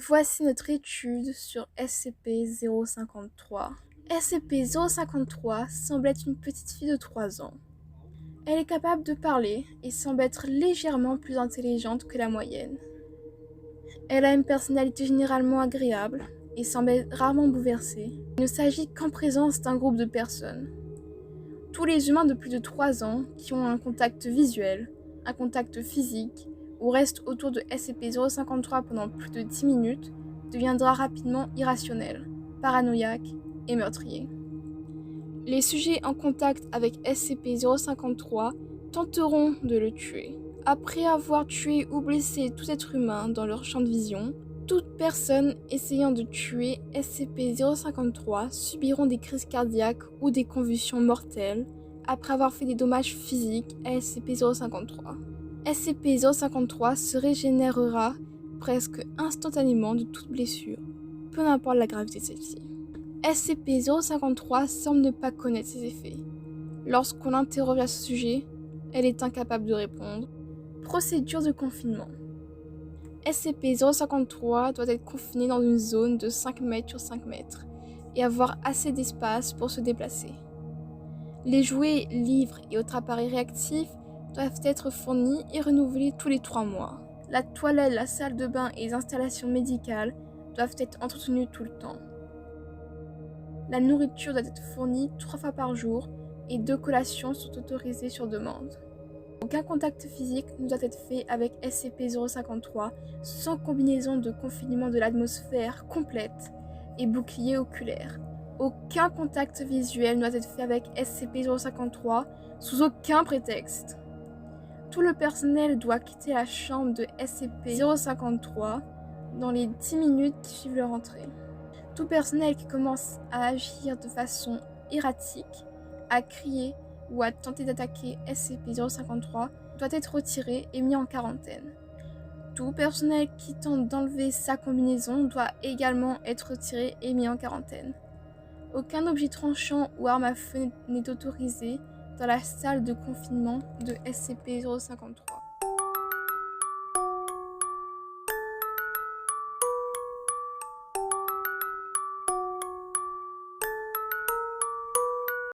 Voici notre étude sur SCP-053. SCP-053 semble être une petite fille de 3 ans. Elle est capable de parler et semble être légèrement plus intelligente que la moyenne. Elle a une personnalité généralement agréable et semble être rarement bouleversée. Il ne s'agit qu'en présence d'un groupe de personnes. Tous les humains de plus de 3 ans qui ont un contact visuel, un contact physique ou restent autour de SCP-053 pendant plus de 10 minutes deviendra rapidement irrationnel, paranoïaque et meurtrier. Les sujets en contact avec SCP-053 tenteront de le tuer. Après avoir tué ou blessé tout être humain dans leur champ de vision, toute personne essayant de tuer SCP-053 subiront des crises cardiaques ou des convulsions mortelles après avoir fait des dommages physiques à SCP-053. SCP-053 se régénérera presque instantanément de toute blessure, peu importe la gravité de celle-ci. SCP-053 semble ne pas connaître ses effets. Lorsqu'on l'interroge à ce sujet, elle est incapable de répondre. Procédure de confinement. SCP-053 doit être confiné dans une zone de 5 mètres sur 5 mètres et avoir assez d'espace pour se déplacer. Les jouets, livres et autres appareils réactifs doivent être fournis et renouvelés tous les 3 mois. La toilette, la salle de bain et les installations médicales doivent être entretenues tout le temps. La nourriture doit être fournie 3 fois par jour et 2 collations sont autorisées sur demande. Aucun contact physique ne doit être fait avec SCP-053 sans combinaison de confinement de l'atmosphère complète et bouclier oculaire. Aucun contact visuel ne doit être fait avec SCP-053 sous aucun prétexte. Tout le personnel doit quitter la chambre de SCP-053 dans les 10 minutes qui suivent leur entrée. Tout personnel qui commence à agir de façon erratique, à crier ou à tenter d'attaquer SCP-053 doit être retiré et mis en quarantaine. Tout personnel qui tente d'enlever sa combinaison doit également être retiré et mis en quarantaine. Aucun objet tranchant ou arme à feu n'est autorisé dans la salle de confinement de SCP-053.